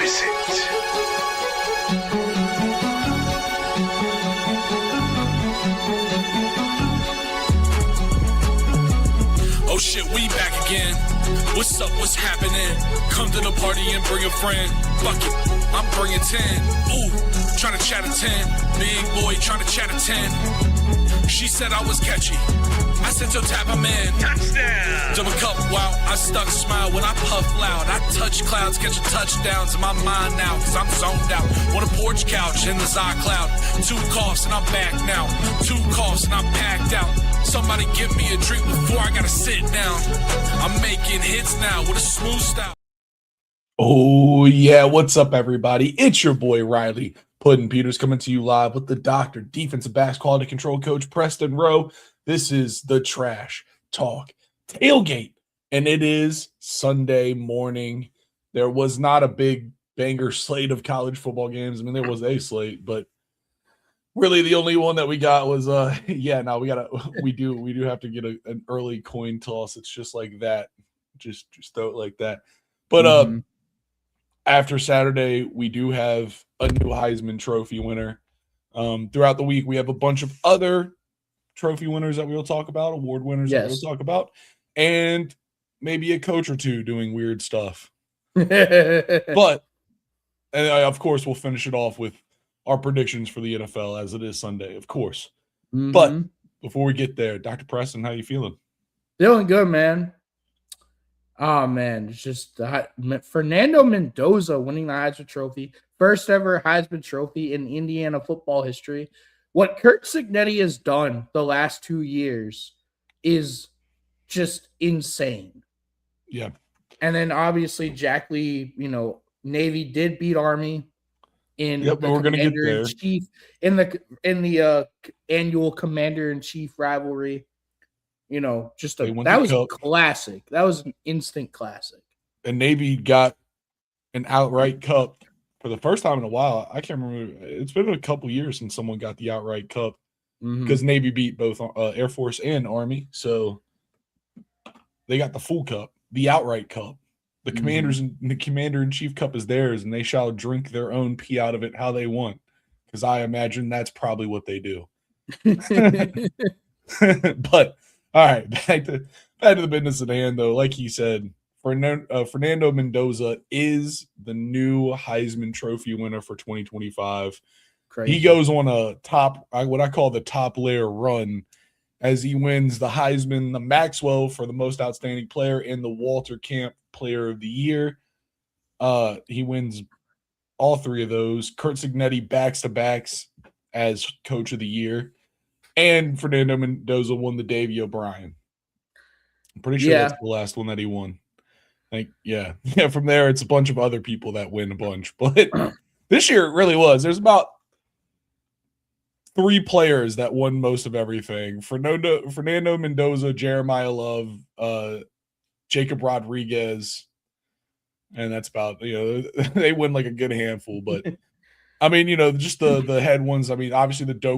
is it? Oh shit, we back again. What's up, what's happening? Come to the party and bring a friend. Fuck it, I'm bringing 10. Ooh, trying to chat a 10. Big boy trying to chat a 10. She said I was catchy. I said, yo, tap him in. Touchdown! Double cup, wow, I stuck smile when I puff loud. I touch clouds, catching touchdowns in my mind now, cause I'm zoned out. On a porch couch in the side cloud. 2 coughs and I'm back now. 2 coughs and I'm packed out. Somebody give me a drink before I gotta sit down. I'm making hits now with a smooth style. Oh, yeah. What's up, everybody? It's your boy, Riley Puddin' Peters, coming to you live with the doctor, defensive backs quality control coach, Preston Rowe. This is the Trash Talk Tailgate, and it is Sunday morning. There was not a big banger slate of college football games. I mean, there was a slate, but really the only one that we got was we do have to get an early coin toss. It's just like that. Just throw it like that. But after Saturday, we do have a new Heisman Trophy winner. Throughout the week, we have a bunch of other trophy winners that we'll talk about, award winners that we'll talk about, and maybe a coach or two doing weird stuff. But of course, we'll finish it off with our predictions for the NFL as it is Sunday, of course. But before we get there, Dr. Preston, how you feeling? Feeling good, man. Oh, man. It's just Fernando Mendoza winning the Heisman Trophy. First ever Heisman Trophy in Indiana football history. What Curt Cignetti has done the last 2 years is just insane. Yeah. And then obviously Jack Lee, Navy did beat Army in we're going to get there. Chief in the annual Commander-in-Chief rivalry. That was a classic. That was an instant classic. And Navy got an outright cup for the first time in a while. I can't remember. It's been a couple years since someone got the outright cup because Navy beat both Air Force and Army. So they got the full cup, the outright cup. The commanders and the Commander-in-Chief cup is theirs, and they shall drink their own pee out of it how they want, because I imagine that's probably what they do. But all right, back to the business at hand, though. Like he said, Fernando Mendoza is the new Heisman Trophy winner for 2025. Crazy. He goes on a what I call the top layer run, as he wins the Heisman, the Maxwell for the most outstanding player, and the Walter Camp Player of the Year. He wins all 3 of those. Curt Cignetti backs-to-backs as Coach of the Year. And Fernando Mendoza won the Davey O'Brien. I'm pretty sure that's the last one that he won. From there, it's a bunch of other people that win a bunch. But this year, it really was. There's about 3 players that won most of everything. Fernando Mendoza, Jeremiah Love, Jacob Rodriguez, and that's about, they win like a good handful. But I mean, just the head ones. I mean, obviously the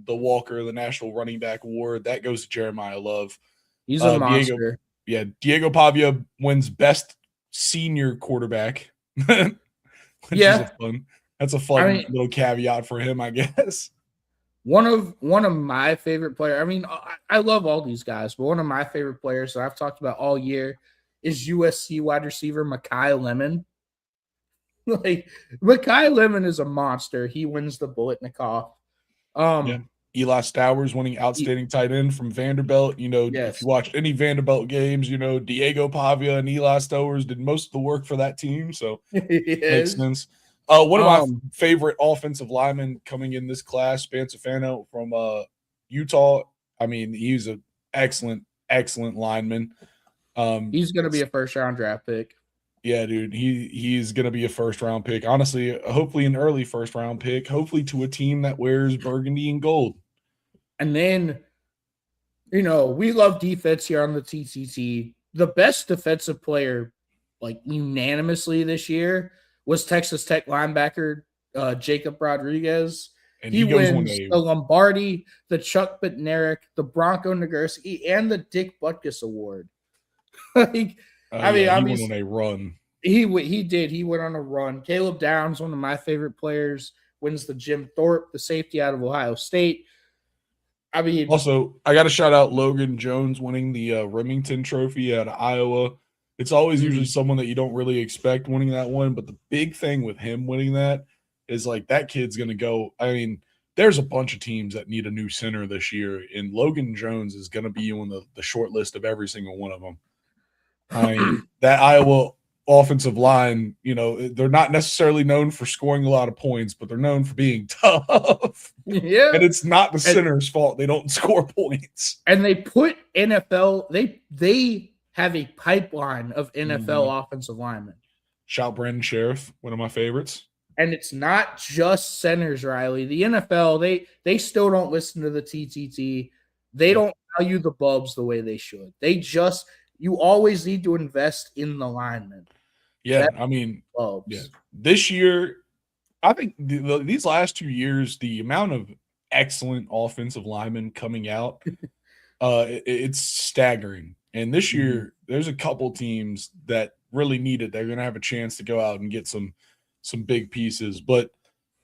Walker, the National Running Back Award, that goes to Jeremiah Love. He's a monster. Diego Pavia wins best senior quarterback. That's a fun little caveat for him, I guess. One of my favorite players. I mean, I love all these guys, but one of my favorite players that I've talked about all year is USC wide receiver Mekhi Lemon. Mekhi Lemon is a monster. He wins the Biletnikoff. Eli Stowers winning outstanding tight end from Vanderbilt. If you watched any Vanderbilt games, Diego Pavia and Eli Stowers did most of the work for that team. So makes sense. One of my favorite offensive linemen coming in this class, Spencer Fano from Utah. I mean, he's an excellent lineman. He's going to be a first-round draft pick. Yeah, dude, he's going to be a first-round pick. Honestly, hopefully an early first-round pick, hopefully to a team that wears burgundy and gold. And then, we love defense here on the TTT. The best defensive player, unanimously this year, was Texas Tech linebacker Jacob Rodriguez. And he wins the Lombardi, the Chuck Bednarik, the Bronco Nagurski, and the Dick Butkus Award. He went on a run. He did. He went on a run. Caleb Downs, one of my favorite players, wins the Jim Thorpe, the safety out of Ohio State. I mean, Also, I got to shout out Logan Jones winning the Remington Trophy out of Iowa. It's always usually someone that you don't really expect winning that one, but the big thing with him winning that is like that kid's going to go. I mean, there's a bunch of teams that need a new center this year, and Logan Jones is going to be on the short list of every single one of them. I mean, that Iowa offensive line, you know, they're not necessarily known for scoring a lot of points, but they're known for being tough. Yeah. And it's not the center's fault they don't score points. And they put NFL, they have a pipeline of NFL offensive linemen. Shout Brandon Sheriff, one of my favorites. And it's not just centers, Riley. The NFL, they still don't listen to the TTT. They don't value the Bubs the way they should. You always need to invest in the linemen. Yeah, I mean, this year, I think these last 2 years, the amount of excellent offensive linemen coming out, it's staggering. And this year, there's a couple teams that really need it. They're going to have a chance to go out and get some big pieces. But,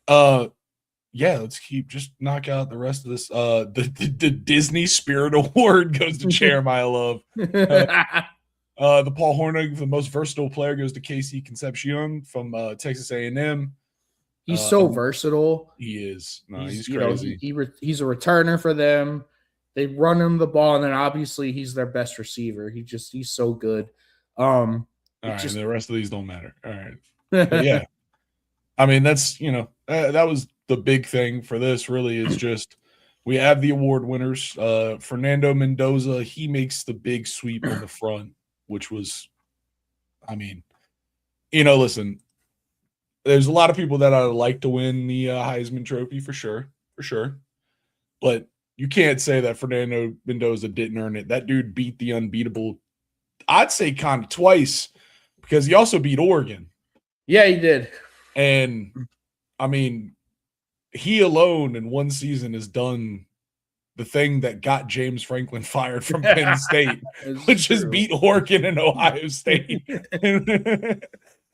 let's just knock out the rest of this. The Disney Spirit Award goes to Jeremiah Love. The Paul Hornung, the most versatile player, goes to Casey Concepcion from Texas A&M. He's so versatile. He is. No, he's crazy. He's a returner for them. They run him the ball, and then obviously he's their best receiver. He's so good. All right, and the rest of these don't matter. All right. But yeah. I mean, that's, that was the big thing for this really is just we have the award winners. Fernando Mendoza, he makes the big sweep on the front, which was, I mean, listen, there's a lot of people that I'd like to win the Heisman Trophy for sure. But you can't say that Fernando Mendoza didn't earn it. That dude beat the unbeatable, I'd say kind of twice, because he also beat Oregon. Yeah, he did. And, I mean, he alone in one season has done the thing that got James Franklin fired from Penn State, which is beat Oregon and Ohio State.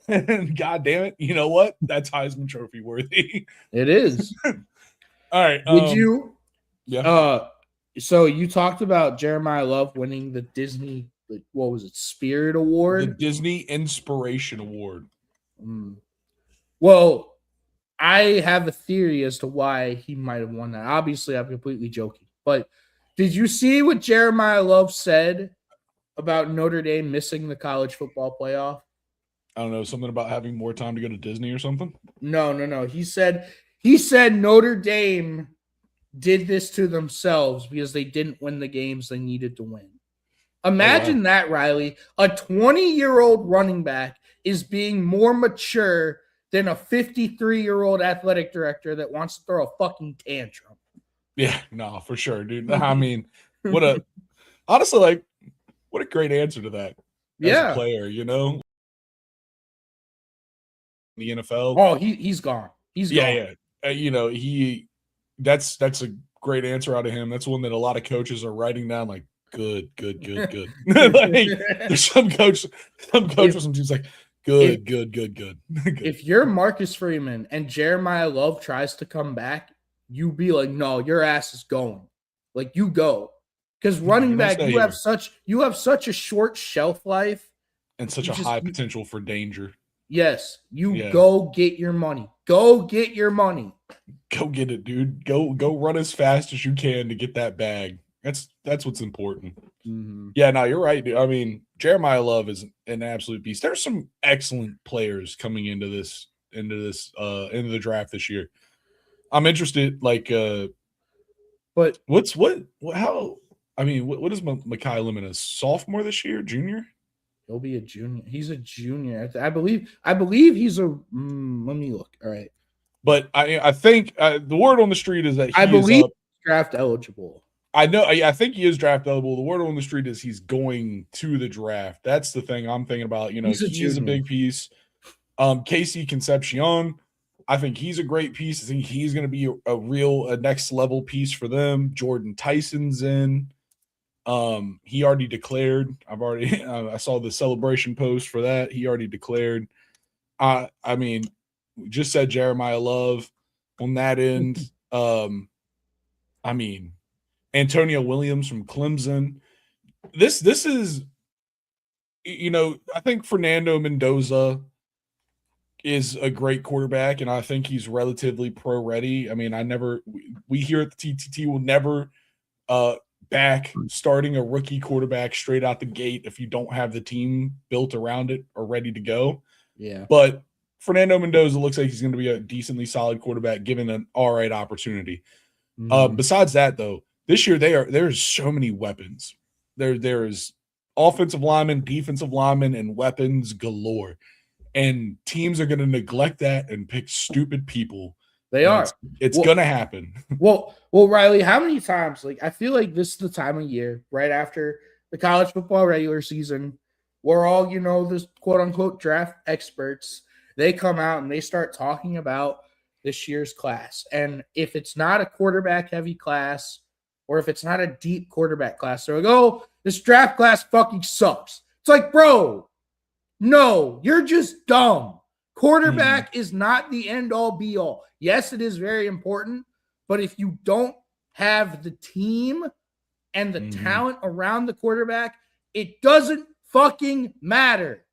And God damn it, you know what? That's Heisman Trophy worthy. It is. All right. Did you? Yeah. So you talked about Jeremiah Love winning the Disney, what was it, Spirit Award? The Disney Inspiration Award. Well, I have a theory as to why he might have won that. Obviously, I'm completely joking. But did you see what Jeremiah Love said about Notre Dame missing the college football playoff? I don't know, something about having more time to go to Disney or something? No. He said Notre Dame did this to themselves because they didn't win the games they needed to win. Imagine that, Riley. A 20-year-old running back is being more mature than a 53-year-old athletic director that wants to throw a fucking tantrum. Yeah, no, for sure, dude. I mean, what a great answer to that. As a player, the NFL. Oh, he's gone. He's gone. Yeah. That's a great answer out of him. That's one that a lot of coaches are writing down like good. Like, there's some coach or some teams like good. If you're Marcus Freeman and Jeremiah Love tries to come back, you be like, no, your ass is going. Like, you go. Because running back, you have such a short shelf life. And such a high potential for danger. Yes. Go get your money. Go get your money. Go get it, dude. Go run as fast as you can to get that bag. That's what's important. Mm-hmm. Yeah, no, you're right, dude. I mean, Jeremiah Love is an absolute beast. There's some excellent players coming into the draft this year. I'm interested, like, but what is Mekhi Lemon, a sophomore this year, junior? He'll be a junior. He's a junior. I believe he's a. Let me look. All right. But I think the word on the street is that he's draft eligible. I know. I think he is draft eligible. The word on the street is he's going to the draft. That's the thing I'm thinking about. He's a big piece. Casey Concepcion, I think he's a great piece. I think he's going to be a next level piece for them. Jordan Tyson's in. He already declared. I saw the celebration post for that. He already declared. I mean, we just said Jeremiah Love on that end. I mean, Antonio Williams from Clemson. This is, I think Fernando Mendoza is a great quarterback, and I think he's relatively pro ready. I mean, we here at the TTT will never back starting a rookie quarterback straight out the gate if you don't have the team built around it or ready to go. Yeah. But Fernando Mendoza looks like he's going to be a decently solid quarterback given an all right opportunity. Besides that, though, this year there's so many weapons. There's offensive linemen, defensive linemen, and weapons galore. And teams are going to neglect that and pick stupid people. They are. It's going to happen. Well, Riley, how many times? Like, I feel like this is the time of year right after the college football regular season, where all this quote unquote draft experts, they come out and they start talking about this year's class. And if it's not a quarterback heavy class, or if it's not a deep quarterback class, they're like, oh, this draft class fucking sucks. It's like, bro, no, you're just dumb. Quarterback is not the end all be all. Yes, it is very important, but if you don't have the team and the talent around the quarterback, it doesn't fucking matter.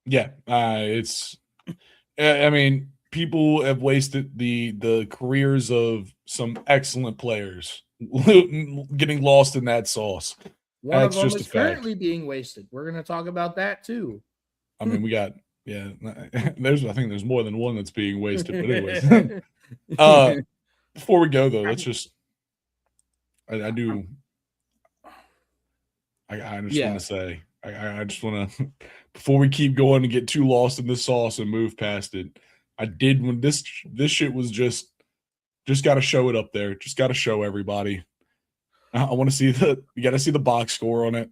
Yeah, I mean, people have wasted the careers of some excellent players getting lost in that sauce. One of them is currently being wasted. We're going to talk about that too. I mean, we got I think there's more than one that's being wasted. But anyways, before we go though, let's just I just want to say I just want to before we keep going and get too lost in this sauce and move past it. I did when this shit was just got to show it up there. Just got to show everybody. I want to see you got to see the box score on it.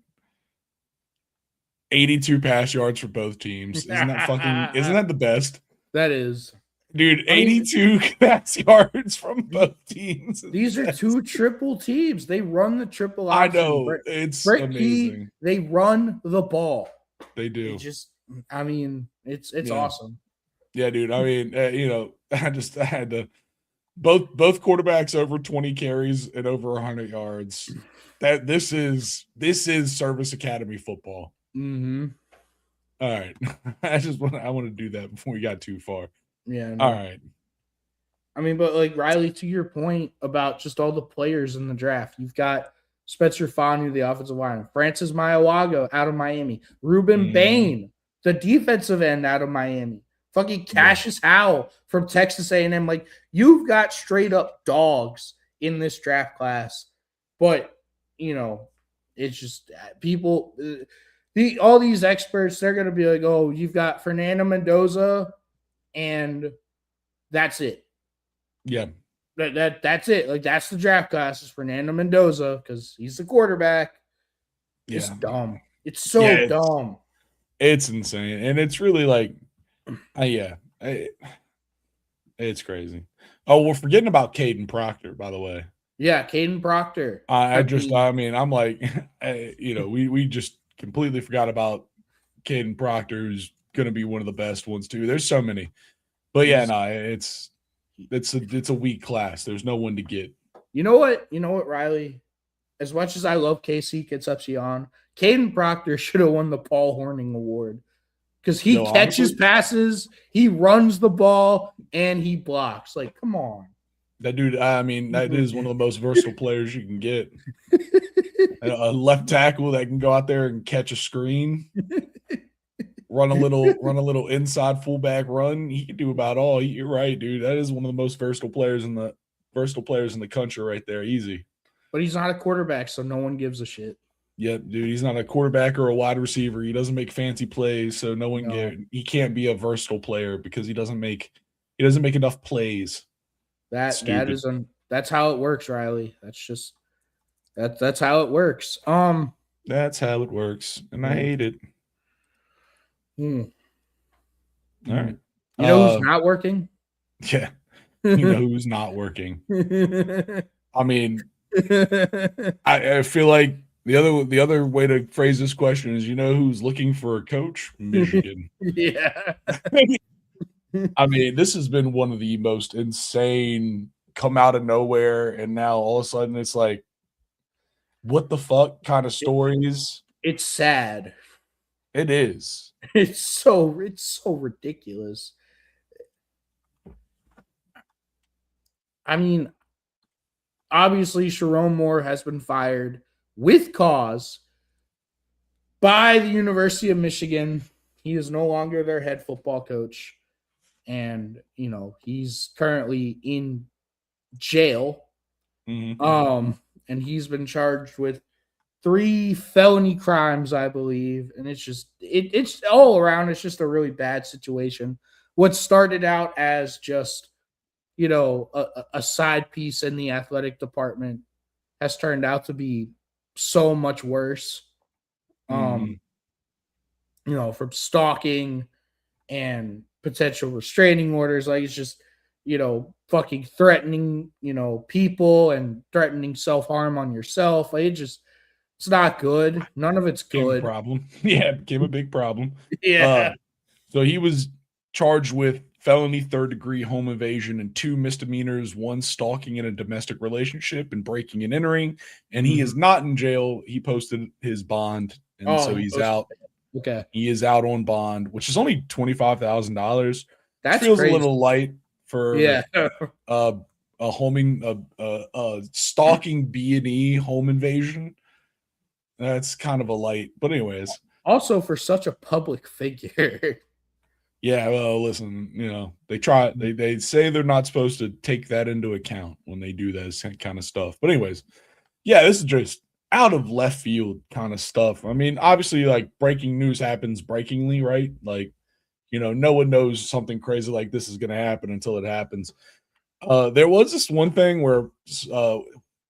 82 pass yards for both teams. Isn't that the best? That is. Dude, 82 pass yards from both teams. These are two triple teams. They run the triple option. I know. It's amazing. They run the ball. They do. It's awesome. Yeah, dude. I mean, I had to both quarterbacks over 20 carries and over 100 yards. This is Service Academy football. Mm-hmm. All right. I want to do that before we got too far. Yeah. No. All right. I mean, but like Riley, to your point about just all the players in the draft, you've got Spencer Fanu, the offensive lineman, Francis Maiawaga out of Miami, Ruben Bain, the defensive end out of Miami, fucking Cassius Howell from Texas A&M. Like, you've got straight up dogs in this draft class, but it's just people. All these experts, they're going to be like, oh, you've got Fernando Mendoza, and that's it. Yeah. That's it. Like, that's the draft class is Fernando Mendoza because he's the quarterback. It's dumb. It's so dumb. It's insane. And it's really like, it's crazy. Oh, we're forgetting about Caden Proctor, by the way. Yeah, Caden Proctor. I'm like, we just completely forgot about Caden Proctor, who's going to be one of the best ones too. There's so many, but it's a weak class. There's no one to get. You know what, Riley? As much as I love KC Concepcion, Caden Proctor should have won the Paul Hornung Award because he catches passes, he runs the ball, and he blocks. Like, come on. That dude, I mean, that is one of the most versatile players you can get. A left tackle that can go out there and catch a screen, run a little inside fullback run. He can do about all. You're right, dude. That is one of the most versatile players in the country right there. Easy. But he's not a quarterback, so no one gives a shit. Yep, dude. He's not a quarterback or a wide receiver. He doesn't make fancy plays, so he can't be a versatile player because he doesn't make enough plays. That's how it works, Riley. That's how it works. That's how it works, and I hate it. All right. You know who's not working? Yeah. You know who's not working. I mean, I feel like the other way to phrase this question is, who's looking for a coach? Michigan. Yeah. I mean, this has been one of the most insane come out of nowhere, and now all of a sudden it's like, what the fuck kind of stories? It's sad. It is. It's so ridiculous. I mean, obviously, Sherrone Moore has been fired with cause by the University of Michigan. He is no longer their head football coach. And, he's currently in jail. Mhm. And he's been charged with 3 felony crimes, I believe. And it's just, it's all around. It's just a really bad situation. What started out as just, a side piece in the athletic department has turned out to be so much worse. Mhm. From stalking and potential restraining orders. Like, it's just, fucking threatening, people and threatening self-harm on yourself. Like, it's not good. None of it's Became a good. problem. Yeah, it became a big problem. Yeah. So he was charged with felony third-degree home invasion and 2 misdemeanors, 1 stalking in a domestic relationship and breaking and entering, and he is not in jail. He posted his bond, and so he's out. Okay. He is out on bond, which is only $25,000, which That's feels crazy. a little light for Yeah. a stalking B&E home invasion. That's kind of a light, but anyways. Also, for such a public figure. Yeah, well, listen, they say they're not supposed to take that into account when they do this kind of stuff. But anyways, yeah, this is just out of left field kind of stuff. I mean, obviously, like, breaking news happens breakingly, right? Like, no one knows something crazy like this is going to happen until it happens. There was this one thing where,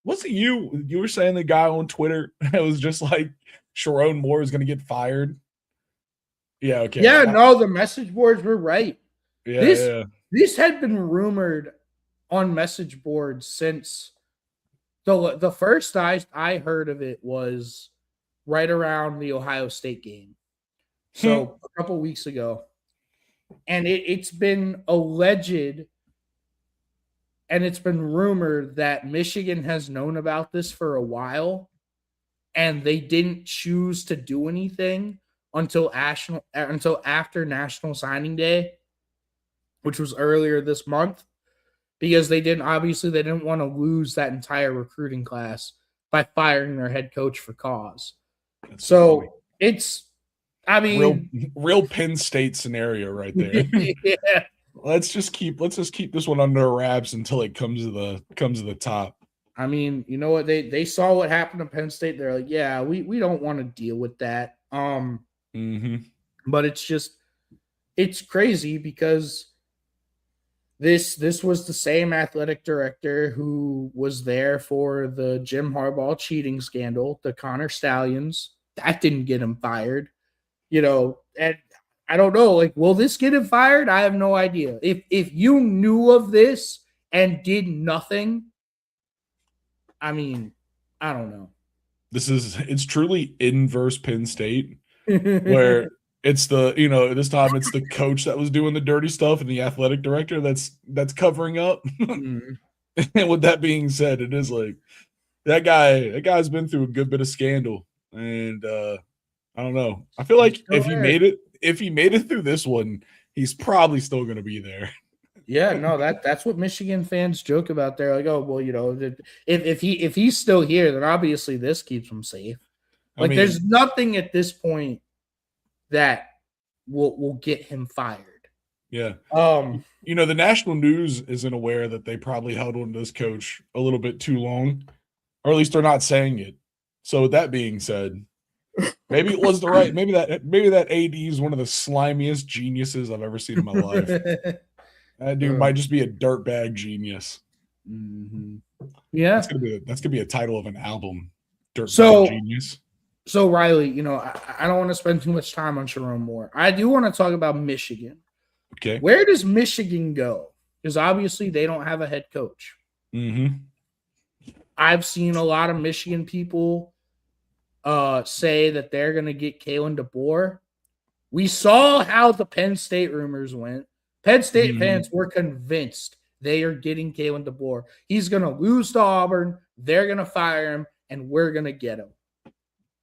was it you were saying the guy on Twitter that was just like Sherrone Moore is going to get fired? Yeah, okay. Yeah, no, the message boards were right. Yeah, This had been rumored on message boards since the first I heard of it was right around the Ohio State game. So a couple weeks ago. And it's been alleged and it's been rumored that Michigan has known about this for a while and they didn't choose to do anything until after National Signing Day, which was earlier this month, because they didn't want to lose that entire recruiting class by firing their head coach for cause. That's so funny. It's, I mean, real Penn State scenario right there. Yeah. Let's just keep this one under wraps until it comes to the top. I mean, you know what? They saw what happened to Penn State. They're like, yeah, we don't want to deal with that. But it's crazy because this was the same athletic director who was there for the Jim Harbaugh cheating scandal, the Connor Stallions. That didn't get him fired. And I don't know, like, will this get him fired? I have no idea. If you knew of this and did nothing, I mean, I don't know. It's truly inverse Penn State, where it's this time it's the coach that was doing the dirty stuff and the athletic director that's covering up. And with that being said, it is like that guy's been through a good bit of scandal, and I don't know. I feel like if he made it through this one, he's probably still going to be there. Yeah, no, that's what Michigan fans joke about. They're like, oh, well, if he's still here, then obviously this keeps him safe. Like, there's nothing at this point that will get him fired. Yeah. The national news isn't aware that they probably held on to this coach a little bit too long, or at least they're not saying it. So with that being said, maybe it was maybe that AD is one of the slimiest geniuses I've ever seen in my life. That dude might just be a dirtbag genius. Yeah, that's gonna be a title of an album. Dirtbag genius. So Riley, I don't want to spend too much time on Sherrone Moore. I do want to talk about Michigan. Okay, where does Michigan go? Because obviously they don't have a head coach. I've seen a lot of Michigan people say that they're going to get Kalen DeBoer. We saw how the Penn State rumors went. Penn State fans were convinced they are getting Kalen DeBoer. He's going to lose to Auburn. They're going to fire him, and we're going to get him.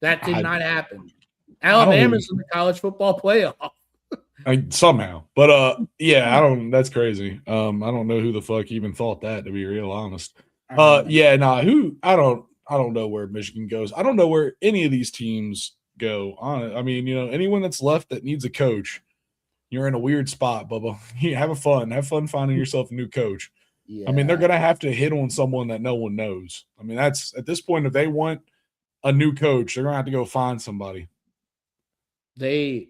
That did not happen. Alabama's in the college football playoff. Somehow. But yeah, that's crazy. I don't know who the fuck even thought that, to be real honest. I don't know where Michigan goes. I don't know where any of these teams go on it. I mean, anyone that's left that needs a coach, you're in a weird spot, Bubba. Have fun finding yourself a new coach. Yeah. I mean, they're gonna have to hit on someone that no one knows. I mean, that's at this point, if they want a new coach, they're gonna have to go find somebody. I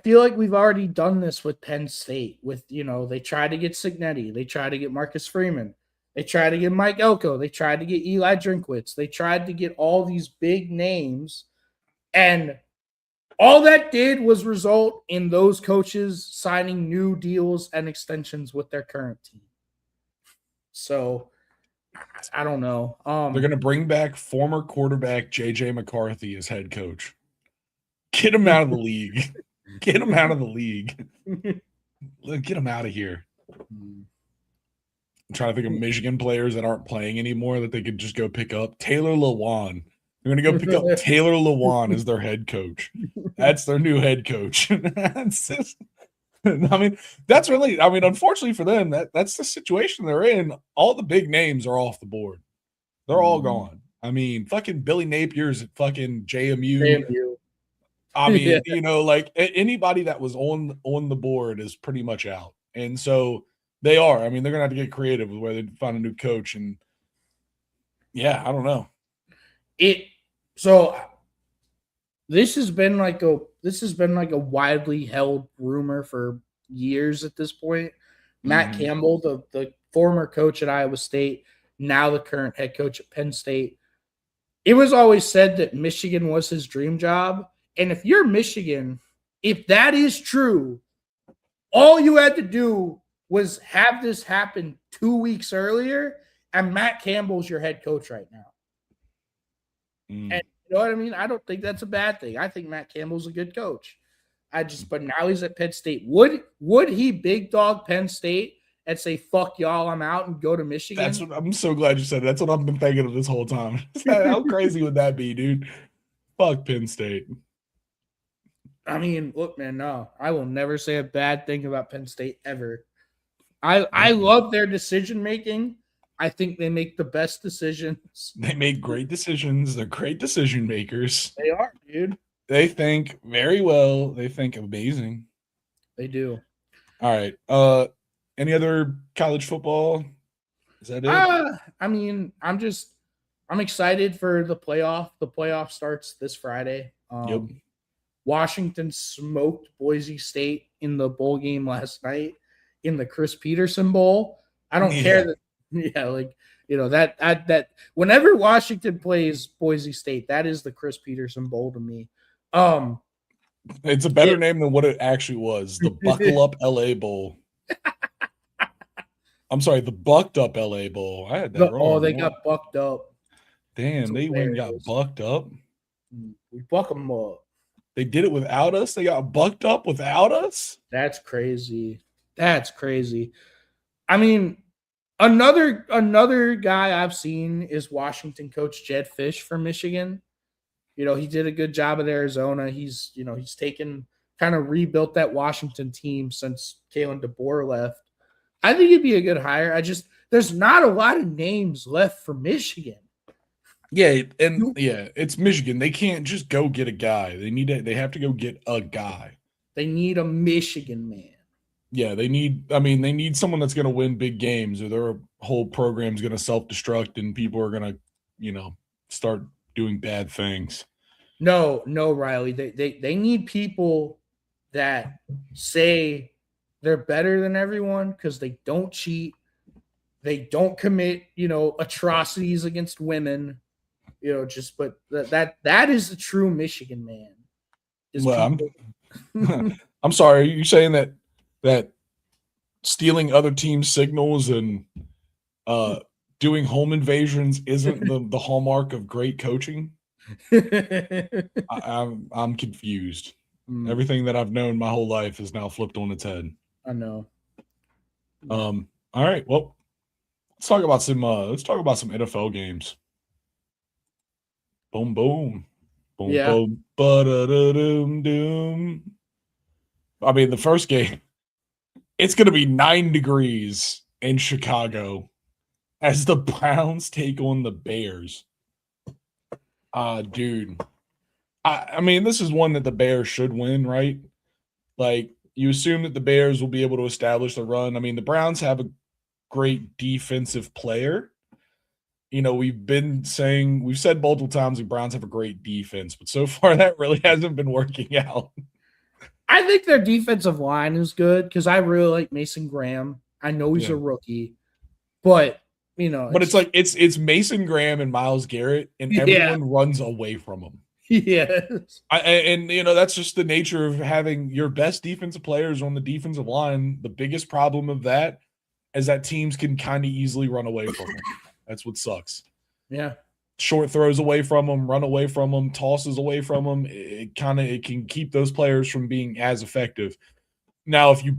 feel like we've already done this with Penn State. They tried to get Cignetti, they tried to get Marcus Freeman, they tried to get Mike Elko, they tried to get Eli Drinkwitz, they tried to get all these big names, and all that did was result in those coaches signing new deals and extensions with their current team. So I don't know. They're going to bring back former quarterback J.J. McCarthy as head coach. Get him out of the league. Get him out of the league. Get him out of here. I'm trying to think of Michigan players that aren't playing anymore that they could just go pick up. Taylor Lewan. They're going to go pick up Taylor Lewan as their head coach. That's their new head coach. Unfortunately for them, that's the situation they're in. All the big names are off the board. They're all gone. I mean, fucking Billy Napier's at fucking JMU. I mean, anybody that was on the board is pretty much out. And so they are. I mean, they're going to have to get creative with where they find a new coach. And yeah, I don't know. So this has been like a widely held rumor for years at this point. Matt Campbell, the former coach at Iowa State, now the current head coach at Penn State. It was always said that Michigan was his dream job. And if you're Michigan, if that is true, all you had to do was have this happen 2 weeks earlier, and Matt Campbell's your head coach right now. And you know what I mean? I don't think that's a bad thing. I think Matt Campbell's a good coach. But now he's at Penn State. Would he big dog Penn State and say, fuck y'all, I'm out, and go to Michigan? I'm so glad you said it. That's what I've been thinking of this whole time. How crazy would that be, dude? Fuck Penn State. I mean, look, man, no. I will never say a bad thing about Penn State ever. I love their decision-making. I think they make the best decisions. They make great decisions. They're great decision makers. They are, dude. They think very well. They think amazing. They do. All right. Any other college football? Is that it? I mean, I'm excited for the playoff. The playoff starts this Friday. Yep. Washington smoked Boise State in the bowl game last night in the Chris Peterson Bowl. I don't care that. Yeah, that whenever Washington plays Boise State, that is the Chris Peterson Bowl to me. It's a better name than what it actually was. The Buckle Up LA Bowl. I'm sorry, the Bucked Up LA Bowl. I had that wrong. Oh, they got bucked up. Damn, they went and got bucked up. We buck them up. They did it without us? They got bucked up without us? That's crazy. That's crazy. I mean, another guy I've seen is Washington coach Jed Fish from Michigan. He did a good job at Arizona. He's taken kind of rebuilt that Washington team since Kalen DeBoer left. I think it'd be a good hire. There's not a lot of names left for Michigan. Yeah, it's Michigan. They can't just go get a guy. They have to go get a guy. They need a Michigan man. Yeah, they need someone that's going to win big games, or their whole program's going to self-destruct and people are going to, start doing bad things. No, Riley. They need people that say they're better than everyone because they don't cheat. They don't commit, atrocities against women. But that is the true Michigan man. I'm sorry. Are you saying that stealing other teams' signals and doing home invasions isn't the hallmark of great coaching. I'm confused. Everything that I've known my whole life is now flipped on its head. I know. All right. Well, let's talk about some NFL games. Boom, boom. Boom, Yeah. boom. Ba-da-da-doom, doom. I mean, the first game, it's going to be 9 degrees in Chicago as the Browns take on the Bears. Dude. I mean, this is one that the Bears should win, right? Like, you assume that the Bears will be able to establish the run. I mean, the Browns have a great defensive player. You know, we've said multiple times the Browns have a great defense, but so far that really hasn't been working out. I think their defensive line is good because I really like Mason Graham. I know he's a rookie, but you know, but it's Mason Graham and Myles Garrett, and everyone runs away from them. Yes. And you know, that's just the nature of having your best defensive players on the defensive line. The biggest problem of that is that teams can kind of easily run away from them. That's what sucks. Yeah. Short throws away from them, run away from them, tosses away from them. It can keep those players from being as effective. Now, if you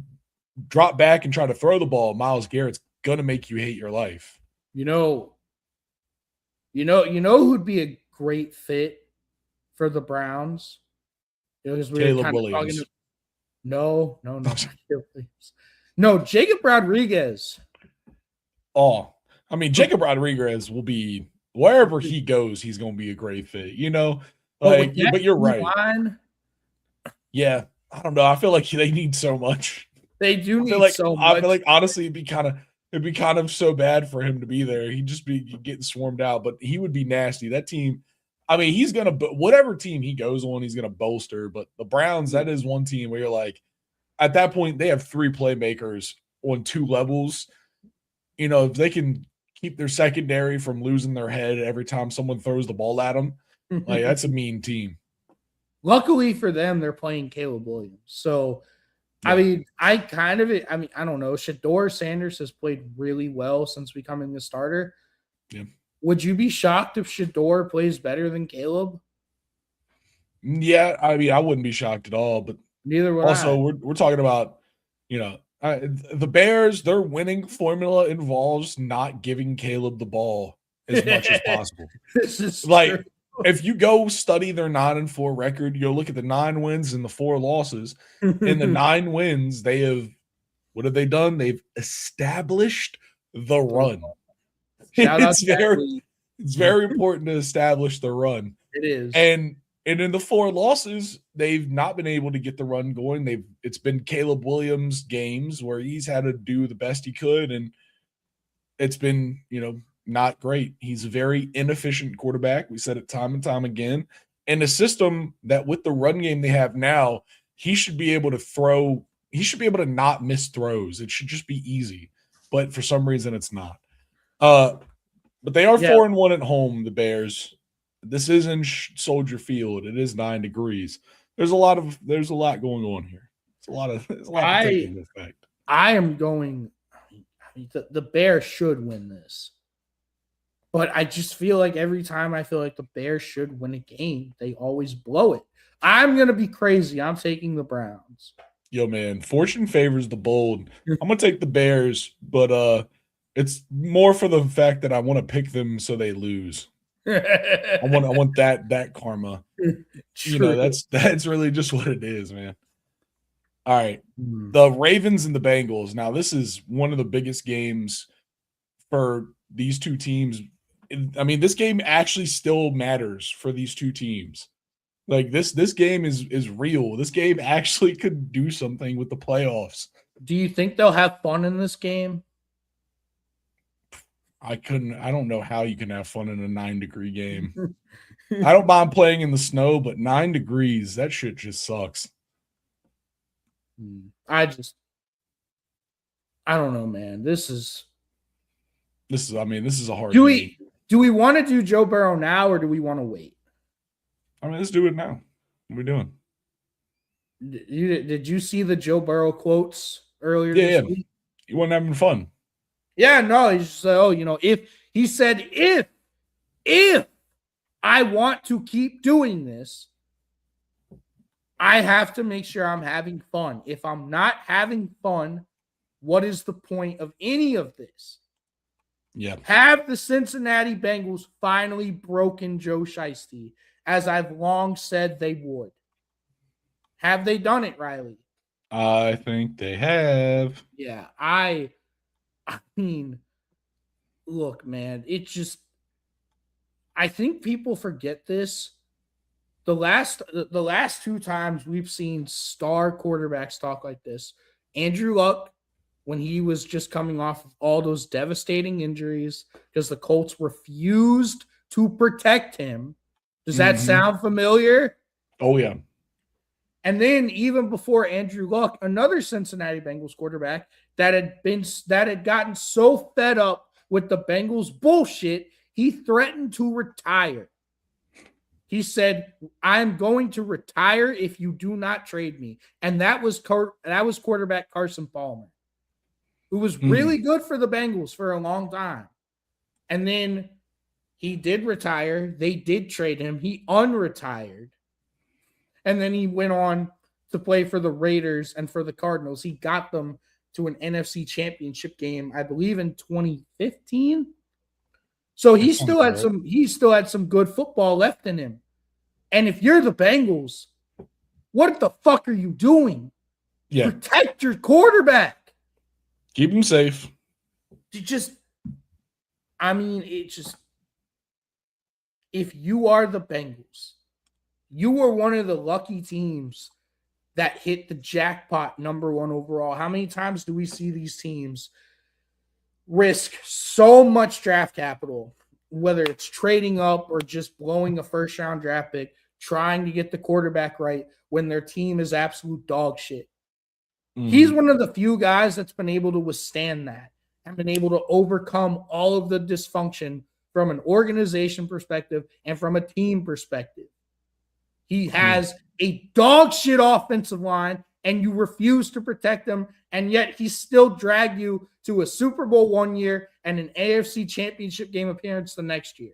drop back and try to throw the ball, Myles Garrett's gonna make you hate your life. You know who'd be a great fit for the Browns? Because we Caleb were kind Williams. of talking. No, Jacob Rodriguez. Oh, I mean, Jacob Rodriguez will be wherever he goes, he's going to be a great fit, you know? Like, but you're right. Yeah, I don't know. I feel like they need so much. They do need so much. I feel like honestly, it'd be kind of so bad for him to be there. He'd just be getting swarmed out, but he would be nasty. That team, I mean, he's gonna whatever team he goes on, he's gonna bolster. But the Browns, that is one team where you're like, at that point, they have 3 playmakers on 2 levels. You know, if they can keep their secondary from losing their head every time someone throws the ball at them, like that's a mean team. Luckily for them, they're playing Caleb Williams. So, yeah. I don't know. Shedeur Sanders has played really well since becoming the starter. Yeah. Would you be shocked if Shedeur plays better than Caleb? Yeah, I mean, I wouldn't be shocked at all. But neither would also, I. we're talking about, you know, the Bears, their winning formula involves not giving Caleb the ball as much as possible. This is like, true. If you go study their 9-4 record, you'll look at the 9 wins and the 4 losses. In the 9 wins, what have they done? They've established the run. It's very important to establish the run. It is. And in the 4 losses, they've not been able to get the run going. It's been Caleb Williams games where he's had to do the best he could, and it's been, you know, not great. He's a very inefficient quarterback. We said it time and time again. And a system that with the run game they have now, he should be able to throw. He should be able to not miss throws. It should just be easy. But for some reason, it's not. But they are 4-1 at home, the Bears. This is in Soldier Field. It is 9 degrees. There's a lot going on here. It's a lot to take into effect. I am going. The Bears should win this. But I just feel like every time I feel like the Bears should win a game, they always blow it. I'm going to be crazy. I'm taking the Browns. Yo, man, fortune favors the bold. I'm going to take the Bears, but it's more for the fact that I want to pick them so they lose. I want that karma. True. You know, that's really just what it is, man. All right. The Ravens and the Bengals. Now, this is one of the biggest games for these two teams. I mean, this game actually still matters for these two teams. Like this game is real. This game actually could do something with the playoffs. Do you think they'll have fun in this game? I don't know how you can have fun in a 9-degree game. I don't mind playing in the snow, but 9 degrees, that shit just sucks. I don't know, man. This is a hard game. Do we want to do Joe Burrow now or do we want to wait? I mean, let's do it now. What are we doing? Did you see the Joe Burrow quotes earlier this week? He wasn't having fun. Yeah, no, he's just like, oh, if I want to keep doing this, I have to make sure I'm having fun. If I'm not having fun, what is the point of any of this? Yeah. Have the Cincinnati Bengals finally broken Joe Shiesty, as I've long said they would? Have they done it, Riley? I think they have. Yeah, I mean, look, man, I think people forget this. The last two times we've seen star quarterbacks talk like this, Andrew Luck, when he was just coming off of all those devastating injuries because the Colts refused to protect him. Does that sound familiar? Oh, yeah. And then even before Andrew Luck, another Cincinnati Bengals quarterback that had gotten so fed up with the Bengals bullshit, he threatened to retire. He said, "I'm going to retire if you do not trade me." And that was quarterback Carson Palmer, who was really good for the Bengals for a long time. And then he did retire. They did trade him. He unretired. And then he went on to play for the Raiders and for the Cardinals. He got them to an NFC championship game, I believe, in 2015. So he still had some good football left in him. And if you're the Bengals, what the fuck are you doing? Yeah. Protect your quarterback. Keep him safe. If you are the Bengals, you were one of the lucky teams that hit the jackpot number 1 overall. How many times do we see these teams risk so much draft capital, whether it's trading up or just blowing a first-round draft pick, trying to get the quarterback right when their team is absolute dog shit? He's one of the few guys that's been able to withstand that and been able to overcome all of the dysfunction from an organization perspective and from a team perspective. He has a dog shit offensive line, and you refuse to protect him, and yet he still dragged you to a Super Bowl one year and an AFC Championship game appearance the next year.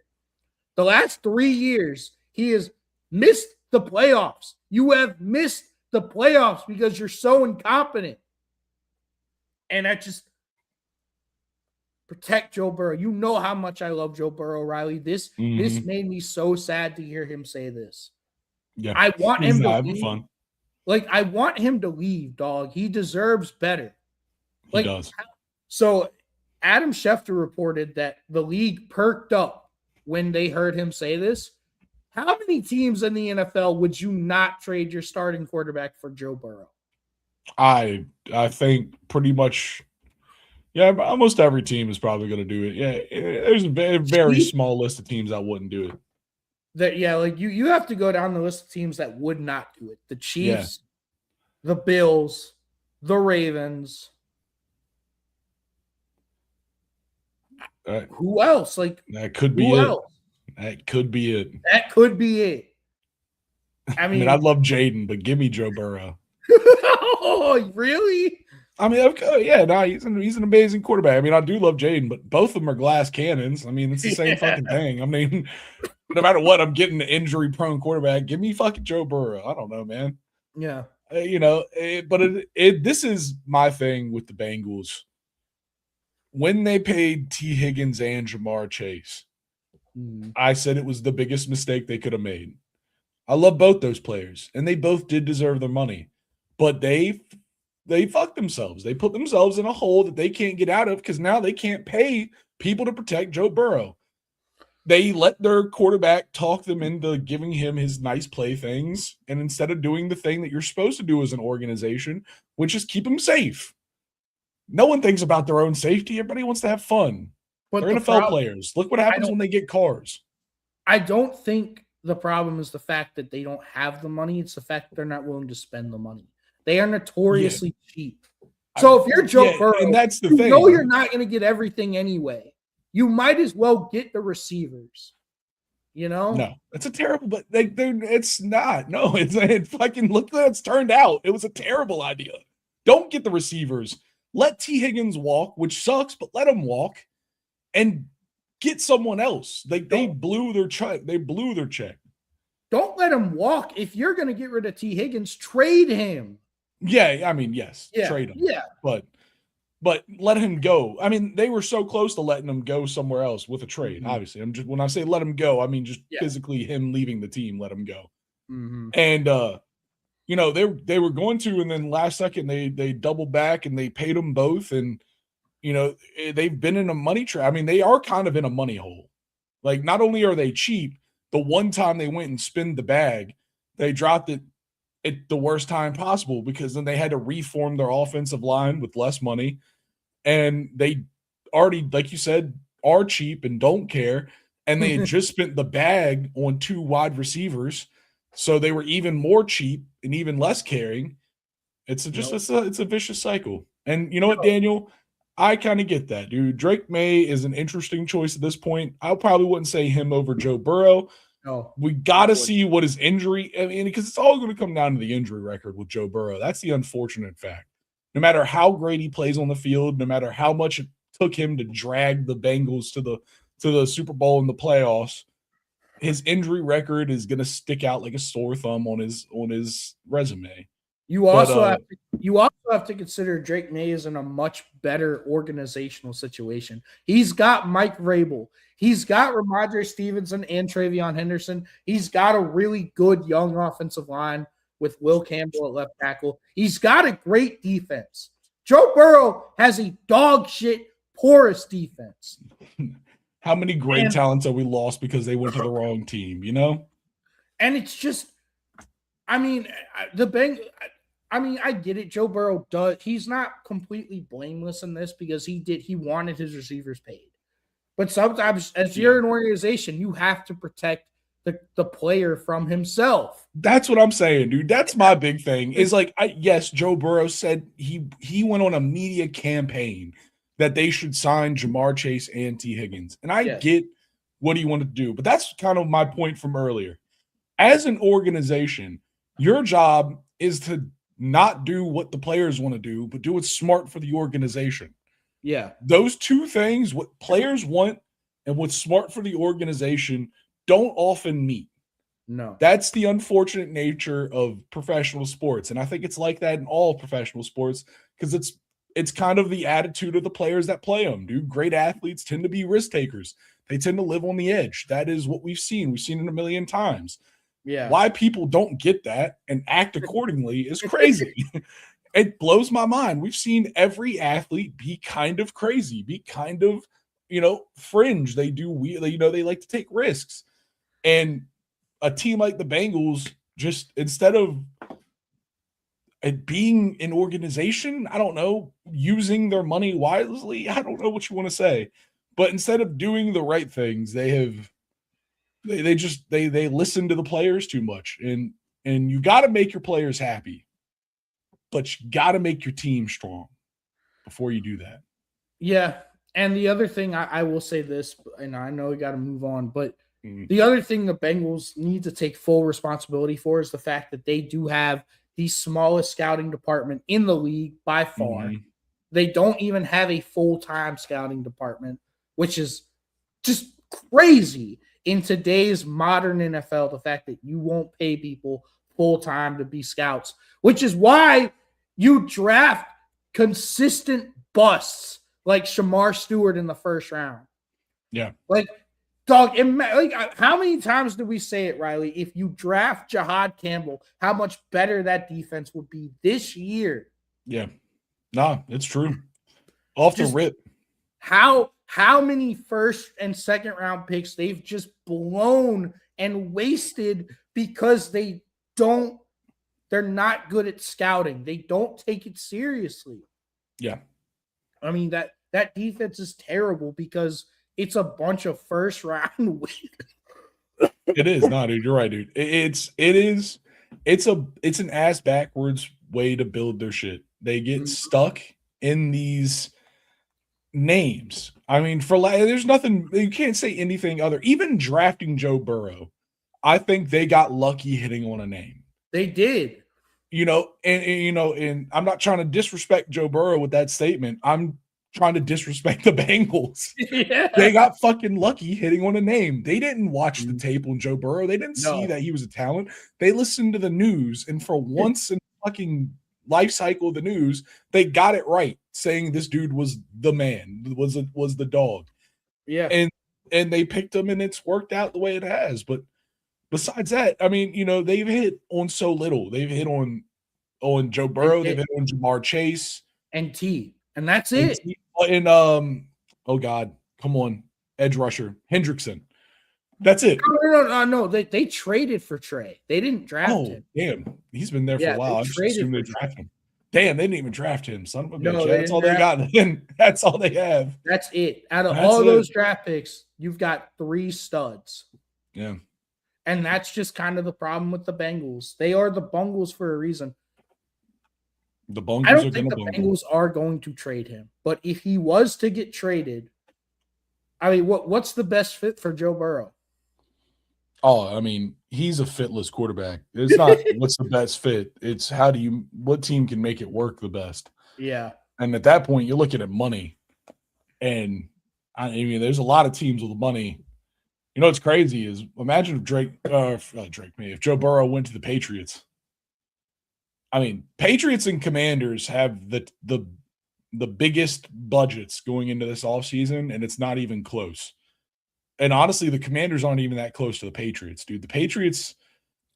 The last 3 years, he has missed the playoffs. You have missed the playoffs because you're so incompetent. And I just protect Joe Burrow. You know how much I love Joe Burrow, Riley. This made me so sad to hear him say this. Yeah. I want him to leave. Fun. I want him to leave, dog. He deserves better. He does. So Adam Schefter reported that the league perked up when they heard him say this. How many teams in the NFL would you not trade your starting quarterback for Joe Burrow? I think pretty much, yeah, almost every team is probably going to do it. Yeah, there's a very small list of teams that wouldn't do it. You have to go down the list of teams that would not do it. The Chiefs, the Bills, the Ravens. Who else? That could be it. That could be it. That could be it. I mean, I love Jaden, but give me Joe Burrow. Oh, really? I mean, he's an amazing quarterback. I mean, I do love Jaden, but both of them are glass cannons. I mean, it's the same fucking thing. I mean, no matter what, I'm getting an injury-prone quarterback. Give me fucking Joe Burrow. I don't know, man. Yeah. This is my thing with the Bengals. When they paid T. Higgins and Jamar Chase, I said it was the biggest mistake they could have made. I love both those players, and they both did deserve their money. But they fucked themselves. They put themselves in a hole that they can't get out of because now they can't pay people to protect Joe Burrow. They let their quarterback talk them into giving him his nice playthings, and instead of doing the thing that you're supposed to do as an organization, which is keep him safe. No one thinks about their own safety. Everybody wants to have fun. But they're NFL players. Look what happens when they get cars. I don't think the problem is the fact that they don't have the money. It's the fact that they're not willing to spend the money. They are notoriously cheap. So if you're Joe Burrow, and that's the thing. You're not going to get everything anyway. You might as well get the receivers. No, it's a terrible, but it's not. No, it fucking look how it's turned out. It was a terrible idea. Don't get the receivers. let T. Higgins walk, which sucks, but let him walk and get someone else. They blew their check. They blew their check. Don't let him walk. If you're going to get rid of T. Higgins, trade him. Yeah, I mean, yes, trade him. Yeah. But let him go. I mean, they were so close to letting him go somewhere else with a trade. Obviously, I'm just when I say let him go, I mean just physically him leaving the team, let him go. And you know, they were going to, and then last second they doubled back and they paid them both, and you know they've been in a money trap. I mean, they are kind of in a money hole. Like, not only are they cheap, the one time they went and spinned the bag, they dropped it at the worst time possible because then they had to reform their offensive line with less money. And they already, like you said, are cheap and don't care. And they had just spent the bag on 2 wide receivers. So they were even more cheap and even less caring. It's a vicious cycle. And you know what, Daniel? I kind of get that, dude. Drake May is an interesting choice at this point. I probably wouldn't say him over Joe Burrow. No. We got to see what his injury, I mean, because it's all going to come down to the injury record with Joe Burrow. That's the unfortunate fact. No matter how great he plays on the field, no matter how much it took him to drag the Bengals to the Super Bowl and the playoffs, his injury record is going to stick out like a sore thumb on his resume. You also have to consider Drake May is in a much better organizational situation. He's got Mike Vrabel. He's got Ramondre Stevenson and Travion Henderson. He's got a really good young offensive line with Will Campbell at left tackle. He's got a great defense. Joe Burrow has a dog shit porous defense. How many great talents have we lost because they went to the wrong team, you know? And it's just, I mean, I get it. Joe Burrow he's not completely blameless in this because he wanted his receivers paid. But sometimes as you're an organization, you have to protect the player from himself. That's what I'm saying, dude. That's my big thing. Is like, yes, Joe Burrow said he went on a media campaign that they should sign Jamar Chase and T. Higgins. And I get what he wanted to do, but that's kind of my point from earlier. As an organization, your job is to not do what the players want to do, but do what's smart for the organization. Yeah. Those two things, what players want and what's smart for the organization, don't often meet. No. That's the unfortunate nature of professional sports. And I think it's like that in all professional sports because it's kind of the attitude of the players that play them, dude. Great athletes tend to be risk takers. They tend to live on the edge. That is what we've seen. We've seen it a million times. Yeah. Why people don't get that and act accordingly is crazy. It blows my mind. We've seen every athlete be kind of crazy, be kind of, fringe. They do weird, they like to take risks. And a team like the Bengals, just instead of it being an organization, I don't know, using their money wisely, I don't know what you want to say. But instead of doing the right things, they listen to the players too much. And you got to make your players happy, but you got to make your team strong before you do that. Yeah. And the other thing, I will say this, and I know we got to move on, but the other thing the Bengals need to take full responsibility for is the fact that they do have the smallest scouting department in the league by far. They don't even have a full-time scouting department, which is just crazy in today's modern NFL, the fact that you won't pay people full-time to be scouts, which is why you draft consistent busts like Shamar Stewart in the first round. Yeah. Like, dog, how many times do we say it, Riley? If you draft Jahad Campbell, how much better that defense would be this year. Yeah. Nah, it's true. Off the rip. How many first and second round picks they've just blown and wasted because they're not good at scouting. They don't take it seriously. Yeah. I mean, that defense is terrible because it's a bunch of first round wins. It is not, dude. You're right, dude. It's an ass backwards way to build their shit. They get stuck in these names. I mean, there's nothing, you can't say anything other. Even drafting Joe Burrow, I think they got lucky hitting on a name. They did. and I'm not trying to disrespect Joe Burrow with that statement. I'm trying to disrespect the Bengals. Yeah. They got fucking lucky hitting on a name. They didn't watch the tape on Joe Burrow. They didn't see No. that he was a talent. They listened to the news, and for once in the fucking life cycle of the news, they got it right, saying this dude was the man, was the dog. Yeah. And they picked him, and it's worked out the way it has. But besides that, I mean, they've hit on so little. They've hit on Joe Burrow. They've hit on Jamar Chase. And that's it. And oh God, come on, edge rusher Hendrickson. That's it. No. They traded for Trey. They didn't draft him. Damn, he's been there for a while. I just assumed they drafted him. Damn, they didn't even draft him. Son of a bitch. That's all they got. That's all they have. That's it. Out of all those draft picks, you've got 3 studs. Yeah. And that's just kind of the problem with the Bengals. They are the Bungles for a reason. The Bungles I don't think the Bengals are going to trade him. But if he was to get traded, I mean, what's the best fit for Joe Burrow? Oh, I mean, he's a fitless quarterback. It's not what's the best fit. It's what team can make it work the best. Yeah. And at that point, you're looking at money. And I mean, there's a lot of teams with money. You know what's crazy is imagine if Joe Burrow went to the Patriots. I mean, Patriots and Commanders have the biggest budgets going into this offseason, and it's not even close. And honestly, the Commanders aren't even that close to the Patriots, dude. The Patriots,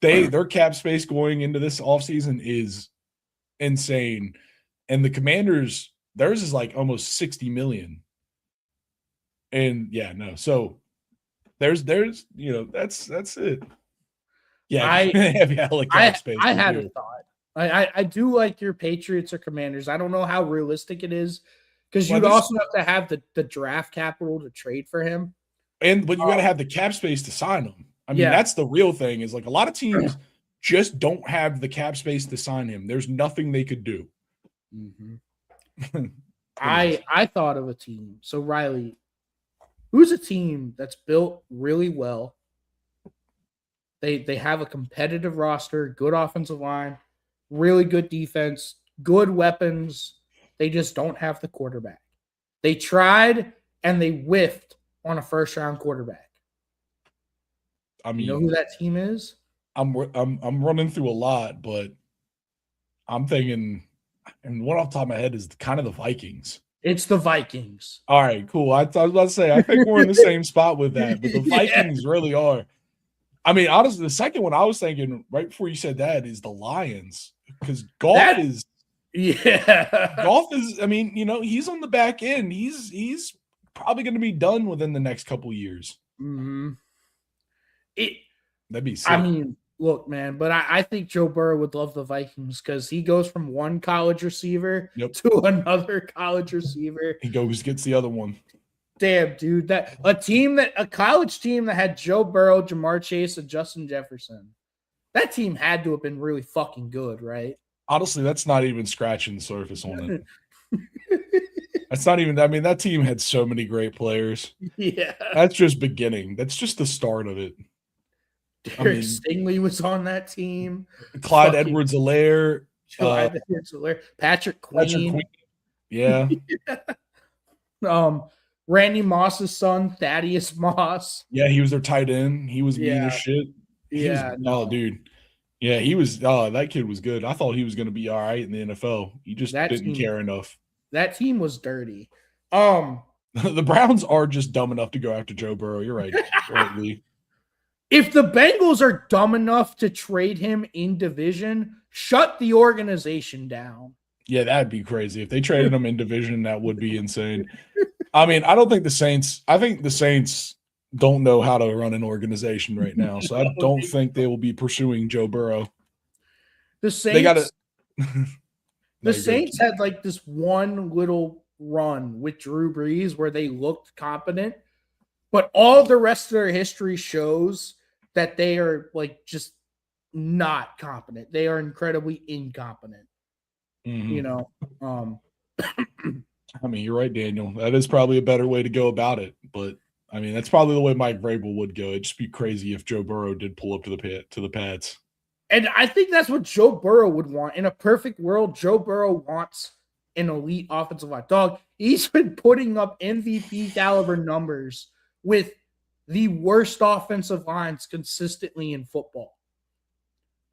their cap space going into this offseason is insane. And the Commanders, theirs is like almost $60 million. And yeah, no. So there's that's it. Yeah, I space. I had a thought. I do like your Patriots or Commanders. I don't know how realistic it is because you'd also have to have the draft capital to trade for him. But you got to have the cap space to sign him. I mean, that's the real thing is like a lot of teams just don't have the cap space to sign him. There's nothing they could do. Mm-hmm. I thought of a team. So Riley, who's a team that's built really well? They have a competitive roster, good offensive line, really good defense, good weapons. They just don't have the quarterback. They tried and they whiffed on a first-round quarterback. I mean, you know who that team is? I'm running through a lot, but I'm thinking, and one off the top of my head is kind of the Vikings. It's the Vikings. All right, cool. I was about to say, I think we're in the same spot with that, but the Vikings really are. I mean, honestly, the second one I was thinking right before you said that is the Lions because Goff is. I mean, he's on the back end. He's probably going to be done within the next couple of years. Mm-hmm. That'd be sick. I mean, look, man, but I think Joe Burrow would love the Vikings because he goes from one college receiver to another college receiver. He gets the other one. Damn, dude, a college team that had Joe Burrow, Jamar Chase, and Justin Jefferson. That team had to have been really fucking good, right? Honestly, that's not even scratching the surface on it. That's not even. I mean, that team had so many great players. Yeah, that's just beginning. That's just the start of it. Derek Stingley was on that team. Clyde Edwards-Helaire. Patrick Queen. Yeah. Randy Moss's son, Thaddeus Moss. Yeah, he was their tight end. He was mean as shit. Dude. Yeah, he was. Oh, that kid was good. I thought he was going to be all right in the NFL. He just didn't care enough. That team was dirty. The Browns are just dumb enough to go after Joe Burrow. You're right. Lee. If the Bengals are dumb enough to trade him in division, shut the organization down. Yeah, that'd be crazy. If they traded him in division, that would be insane. I mean, I think the Saints don't know how to run an organization right now. So I don't think they will be pursuing Joe Burrow. The Saints The Saints had like this one little run with Drew Brees where they looked competent, but all the rest of their history shows that they are like just not competent. They are incredibly incompetent. Mm-hmm. I mean, you're right, Daniel. That is probably a better way to go about it. But I mean, that's probably the way Mike Vrabel would go. It'd just be crazy if Joe Burrow did pull up to the Pats. And I think that's what Joe Burrow would want. In a perfect world, Joe Burrow wants an elite offensive line. Dog, he's been putting up MVP caliber numbers with the worst offensive lines consistently in football.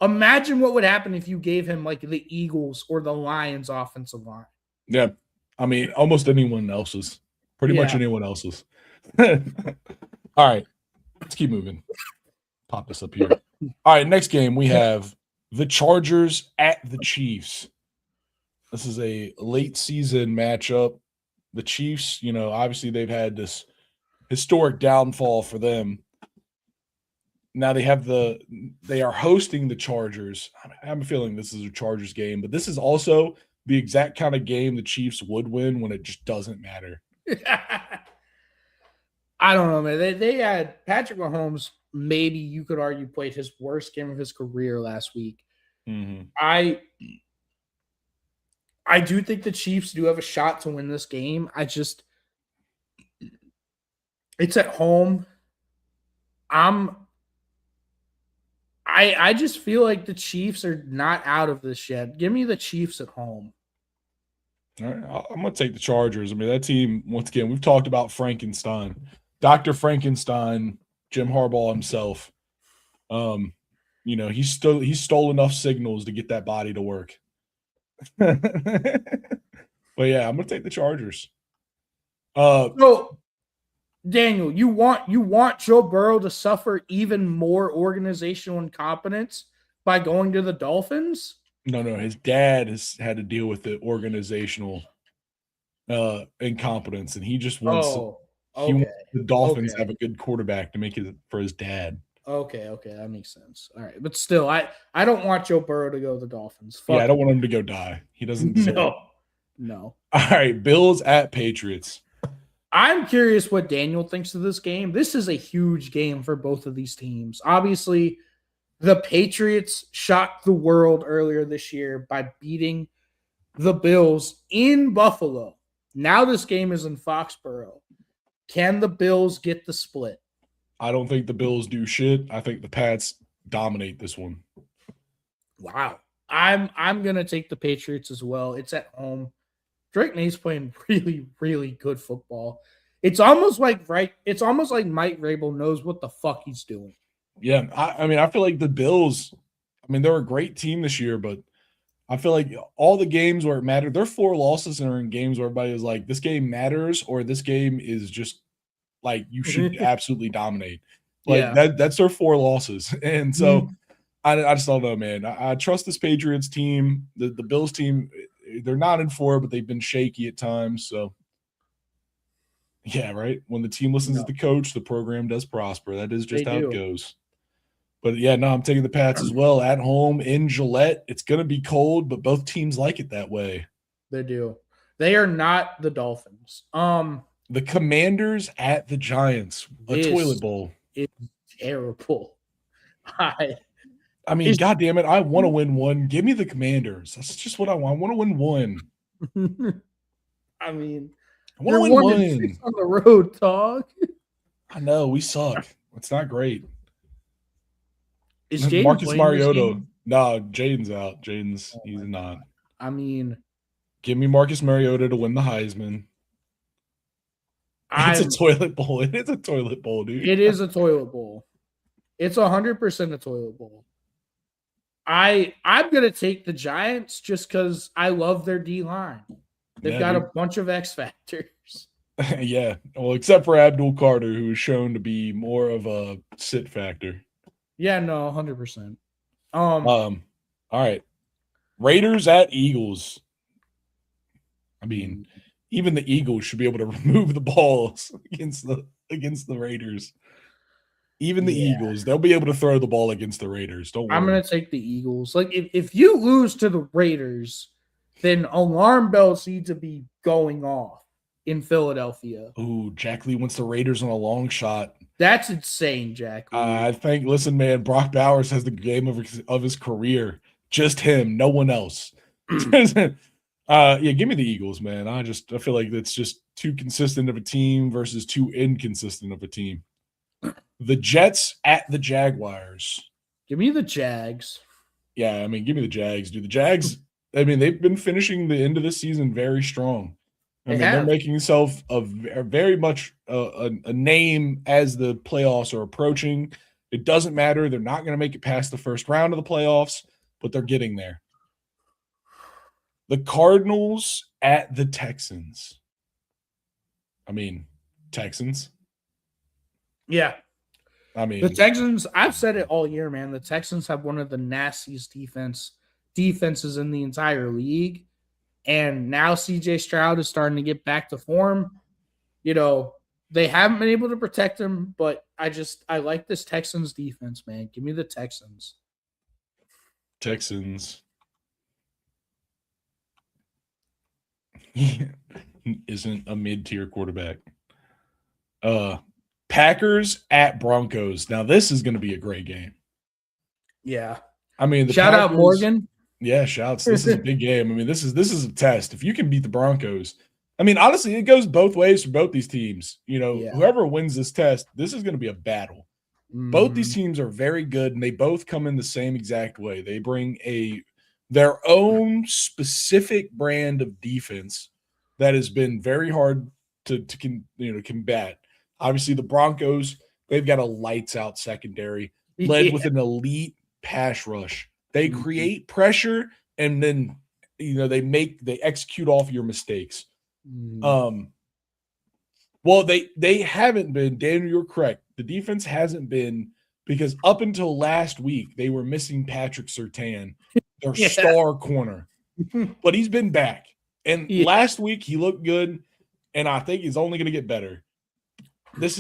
Imagine what would happen if you gave him like the Eagles or the Lions offensive line. Yeah. I mean, almost anyone else's. Pretty much anyone else's. All right. Let's keep moving. Pop this up here. All right, next game we have the Chargers at the Chiefs. This is a late season matchup. The Chiefs, obviously they've had this historic downfall for them. Now they are hosting the Chargers. I have a feeling this is a Chargers game, but this is also the exact kind of game the Chiefs would win when it just doesn't matter. I don't know, man. They had Patrick Mahomes, maybe you could argue, played his worst game of his career last week. Mm-hmm. I do think the Chiefs do have a shot to win this game. It's at home. I just feel like the Chiefs are not out of this yet. Give me the Chiefs at home. All right, I'm going to take the Chargers. I mean, that team, once again, we've talked about Frankenstein. Dr. Frankenstein, Jim Harbaugh himself. He stole enough signals to get that body to work. But yeah, I'm going to take the Chargers. So, Daniel, you want Joe Burrow to suffer even more organizational incompetence by going to the Dolphins? No, his dad has had to deal with the organizational incompetence, and he just wants the Dolphins to have a good quarterback to make it for his dad. Okay, that makes sense. All right, but still, I don't want Joe Burrow to go to the Dolphins. Fuck. Yeah, I don't want him to go die. He doesn't deserve it. No. All right, Bills at Patriots. I'm curious what Daniel thinks of this game. This is a huge game for both of these teams. Obviously, the Patriots shocked the world earlier this year by beating the Bills in Buffalo. Now this game is in Foxborough. Can the Bills get the split? I don't think the Bills do shit. I think the Pats dominate this one. Wow. I'm going to take the Patriots as well. It's at home. Drake Nay's playing really, really good football. It's almost like Mike Vrabel knows what the fuck he's doing. Yeah, I feel like the Bills, they're a great team this year, but I feel like all the games where it mattered, their 4 losses are in games where everybody is like, this game matters, or this game is just like you should absolutely dominate. That's their 4 losses. And so I just don't know, man. I trust this Patriots team. The Bills team, they're not in 4, but they've been shaky at times. So yeah, right. When the team listens to the coach, the program does prosper. That is just how it goes. But yeah, no, I'm taking the Pats as well at home in Gillette. It's going to be cold, but both teams like it that way. They do. They are not the Dolphins. The Commanders at the Giants, toilet bowl. It's terrible. God damn it. I want to win one. Give me the Commanders. That's just what I want. I want to win one. I want to win one. On the road, dog. I know. We suck. It's not great. Is Marcus Mariota? No, Jaden's out. He's not. Give me Marcus Mariota to win the Heisman. It's a toilet bowl. It is a toilet bowl, dude. It is a toilet bowl. It's 100% a toilet bowl. I'm gonna take the Giants just because I love their D-line. They've got a bunch of X factors. Yeah. Well, except for Abdul Carter, who is shown to be more of a sit factor. Yeah, no, 100%. All right. Raiders at Eagles. Even the Eagles should be able to remove the balls against the Raiders. Even the Eagles, they'll be able to throw the ball against the Raiders. Don't worry. I'm going to take the Eagles. Like, if you lose to the Raiders, then alarm bells need to be going off in Philadelphia. Ooh, Jack Lee wants the Raiders on a long shot. That's insane, Jack Lee. I think, listen, man, Brock Bowers has the game of his career. Just him, no one else. Yeah, give me the Eagles, man. I feel like it's just too consistent of a team versus too inconsistent of a team. The Jets at the Jaguars. Give me the Jags. Yeah, I mean, give me the Jags, dude. The Jags, I mean, they've been finishing the end of the season very strong. I They mean, they're have. making themselves a very much a name as the playoffs are approaching. It doesn't matter. They're not going to make it past the first round of the playoffs, but they're getting there. The Cardinals at the Texans. I mean, Texans. Yeah. I The mean, Texans, I've said it all year, man. The Texans have one of the nastiest defenses in the entire league. And now CJ Stroud is starting to get back to form. You know, they haven't been able to protect him, but I like this Texans defense, man. Give me the Texans. Texans. Isn't a mid-tier quarterback. Packers at Broncos. Now this is going to be a great game. Yeah. I mean, Shout Packers, out Morgan. Yeah, shouts. This is a big game. I mean, this is a test. If you can beat the Broncos, I mean, honestly, it goes both ways for both these teams. You know, Yeah. whoever wins this test, this is going to be a battle. Both these Mhm. teams are very good, and they both come in the same exact way. They bring their own specific brand of defense that has been very hard to combat. Obviously, the Broncos, they've got a lights out secondary led with an elite pass rush. They Mhm. create pressure, and then they execute off your mistakes. Mhm. Well, they haven't been, Daniel, you're correct. The defense hasn't been, because up until last week, they were missing Patrick Surtain, their Yeah. star corner. But he's been back. And Yeah. last week he looked good, and I think he's only going to get better. But at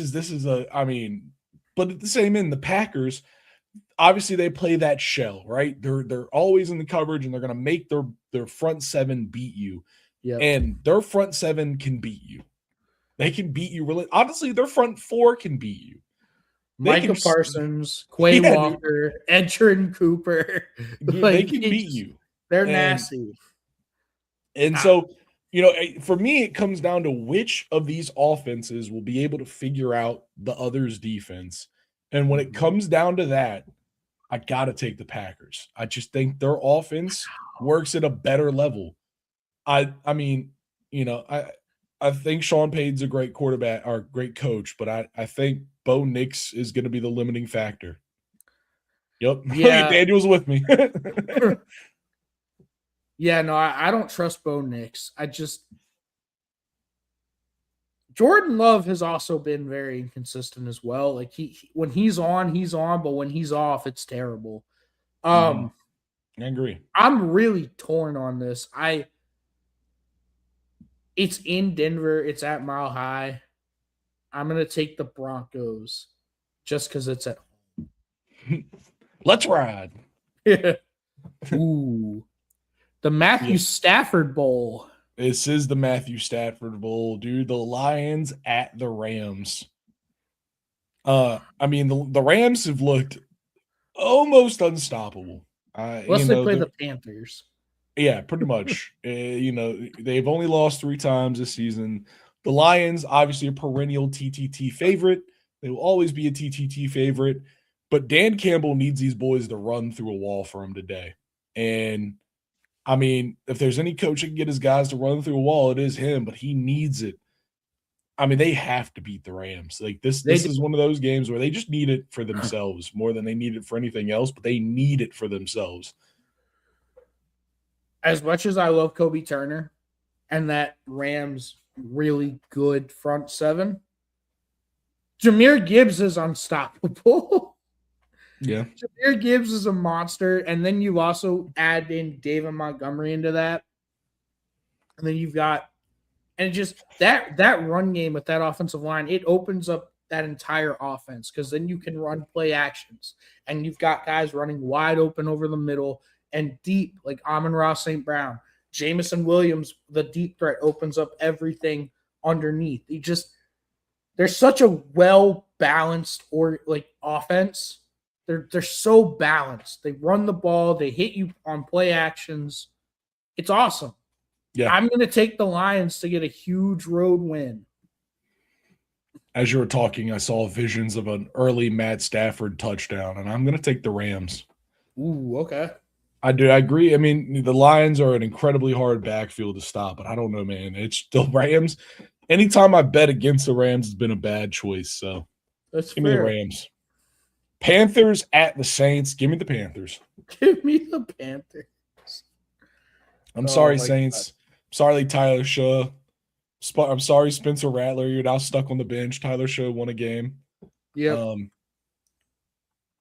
the same end, the Packers, obviously they play that shell, right? They're always in the coverage, and they're going to make their front seven beat you. Yep. And their front seven can beat you. They can beat you really. Honestly, their front four can beat you. Micah Parsons, Quay Walker, Edgerrin Cooper. They can beat you. They're nasty. And so, for me, it comes down to which of these offenses will be able to figure out the other's defense. And when it comes down to that, I got to take the Packers. I just think their offense works at a better level. I think Sean Payton's a great quarterback or great coach, but I think Bo Nix is going to be the limiting factor. Yep. Yeah. Daniel's with me. Yeah, no, I don't trust Bo Nix. Jordan Love has also been very inconsistent as well. Like when he's on, but when he's off, it's terrible. I agree. I'm really torn on this. It's in Denver. It's at Mile High. I'm going to take the Broncos just because it's at home. Let's ride. Ooh. The Matthew Stafford Bowl. This is the Matthew Stafford Bowl, dude. The Lions at the Rams. The Rams have looked almost unstoppable. Unless they play the Panthers. Yeah, pretty much. They've only lost 3 times this season. The Lions, obviously a perennial TTT favorite. They will always be a TTT favorite. But Dan Campbell needs these boys to run through a wall for him today. And, if there's any coach that can get his guys to run through a wall, it is him, but he needs it. They have to beat the Rams. Like this is one of those games where they just need it for themselves more than they need it for anything else, but they need it for themselves. As much as I love Kobe Turner and that Rams really good front seven, Jahmyr Gibbs is unstoppable. Yeah. Jahmyr Gibbs is a monster. And then you also add in David Montgomery into that. And then you've got, and just that run game with that offensive line, it opens up that entire offense because then you can run play actions. And you've got guys running wide open over the middle and deep, like Amon-Ra St. Brown. Jameson Williams, the deep threat, opens up everything underneath. They're such a well-balanced offense. They're so balanced. They run the ball. They hit you on play actions. It's awesome. Yeah. I'm going to take the Lions to get a huge road win. As you were talking, I saw visions of an early Matt Stafford touchdown, and I'm going to take the Rams. Ooh, okay. I do. I agree. I mean, the Lions are an incredibly hard backfield to stop, but I don't know, man. It's the Rams. Anytime I bet against the Rams has been a bad choice. So That's give me the fair. Rams. Panthers at the Saints. Give me the Panthers. Give me the Panthers. I'm sorry, my Saints. Sorry, Tyler Shaw. I'm sorry, Spencer Rattler. You're now stuck on the bench. Tyler Shaw won a game. Yeah.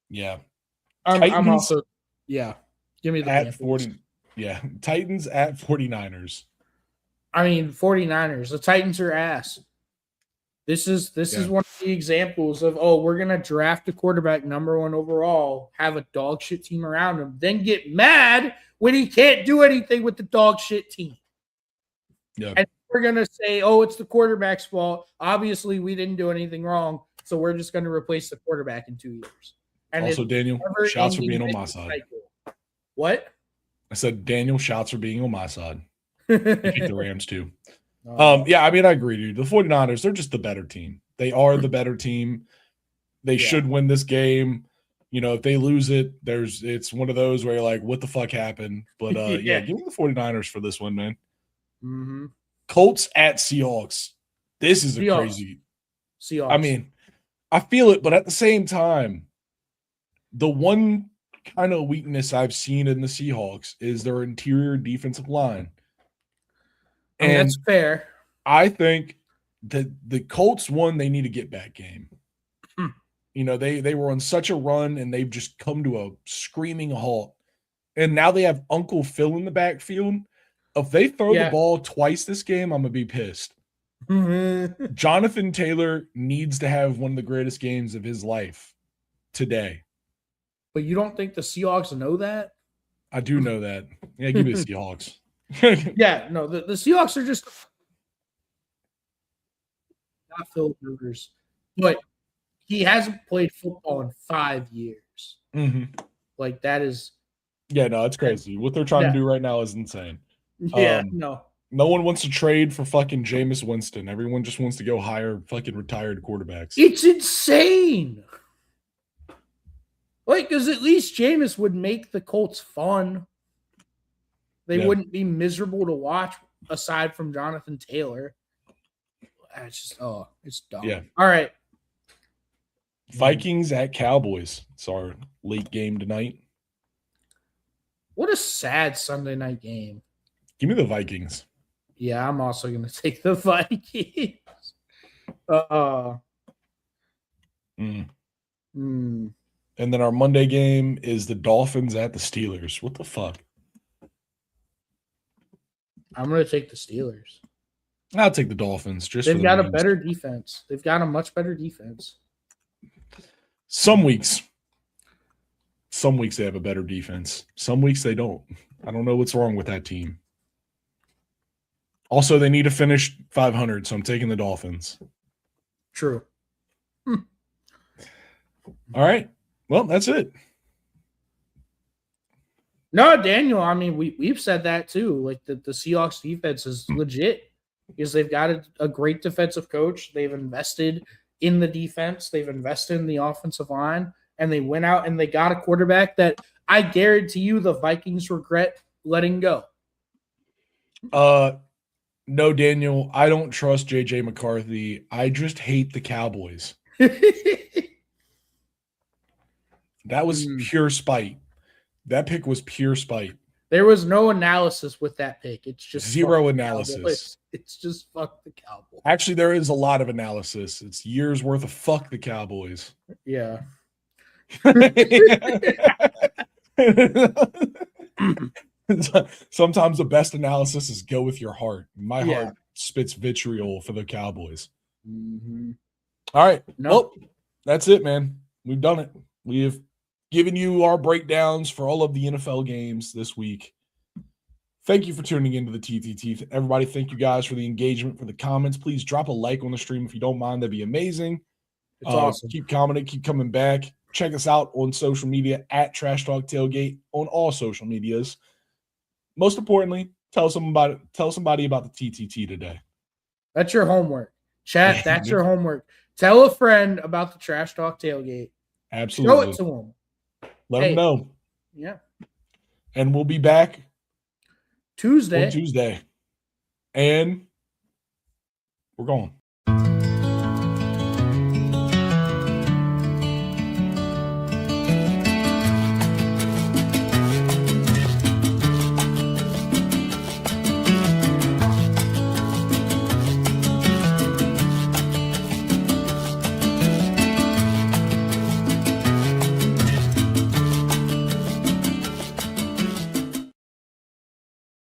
Yeah. I'm also give me the at Panthers. 40. Yeah. Titans at 49ers. I mean, 49ers. The Titans are ass. This is one of the examples of, we're going to draft a quarterback number 1 overall, have a dog shit team around him, then get mad when he can't do anything with the dog shit team. Yeah. And we're going to say, it's the quarterback's fault. Obviously, we didn't do anything wrong, so we're just going to replace the quarterback in 2 years. And also, Daniel, shouts for being on my side. Cycle. What? I said, Daniel, shouts for being on my side. I picked the Rams too. Yeah, I mean, I agree, dude. The 49ers, they're just the better team. They are the better team. They should win this game. You know, if they lose it, it's one of those where you're like, what the fuck happened? But yeah, give me the 49ers for this one, man. Mm-hmm. Colts at Seahawks. This is a crazy. Seahawks. I mean, I feel it, but at the same time, the one kind of weakness I've seen in the Seahawks is their interior defensive line. And that's fair. I think that the Colts won, they need a get back game. You know, they were on such a run and they've just come to a screaming halt. And now they have Uncle Phil in the backfield. If they throw the ball twice this game, I'm going to be pissed. Jonathan Taylor needs to have one of the greatest games of his life today. But you don't think the Seahawks know that? I do know that. Yeah, give me the Seahawks. Yeah, no, the Seahawks are just not Phil Rivers, but he hasn't played football in 5 years. Mm-hmm. Like that is, yeah, no, it's crazy. What they're trying to do right now is insane. Yeah, no one wants to trade for fucking Jameis Winston. Everyone just wants to go hire fucking retired quarterbacks. It's insane. Like, because at least Jameis would make the Colts fun. They wouldn't be miserable to watch aside from Jonathan Taylor. It's just, it's dumb. Yeah. All right. Vikings at Cowboys. It's our late game tonight. What a sad Sunday night game. Give me the Vikings. Yeah, I'm also going to take the Vikings. And then our Monday game is the Dolphins at the Steelers. What the fuck? I'm going to take the Steelers. I'll take the Dolphins. They've got a better defense. They've got a much better defense. Some weeks they have a better defense. Some weeks they don't. I don't know what's wrong with that team. Also, they need to finish 500, so I'm taking the Dolphins. True. All right. Well, that's it. No, Daniel, I mean, we've said that too. Like the Seahawks defense is legit because they've got a great defensive coach. They've invested in the defense. They've invested in the offensive line. And they went out and they got a quarterback that I guarantee you the Vikings regret letting go. No, Daniel, I don't trust J.J. McCarthy. I just hate the Cowboys. That was pure spite. That pick was pure spite. There was no analysis with that pick. It's just zero analysis. It's just fuck the Cowboys. Actually, there is a lot of analysis. It's years worth of fuck the Cowboys. Yeah. Sometimes the best analysis is go with your heart. My heart spits vitriol for the Cowboys. Mm-hmm. All right. Well, that's it, man. We've done it. We have given you our breakdowns for all of the NFL games this week. Thank you for tuning into the TTT. Everybody, thank you guys for the engagement, for the comments. Please drop a like on the stream if you don't mind. That'd be amazing. It's awesome. Keep commenting. Keep coming back. Check us out on social media at Trash Talk Tailgate on all social medias. Most importantly, tell somebody about the TTT today. That's your homework. Chat, that's your homework. Tell a friend about the Trash Talk Tailgate. Absolutely. Show it to them. Let them know. Yeah. And we'll be back Tuesday. on Tuesday. And we're going.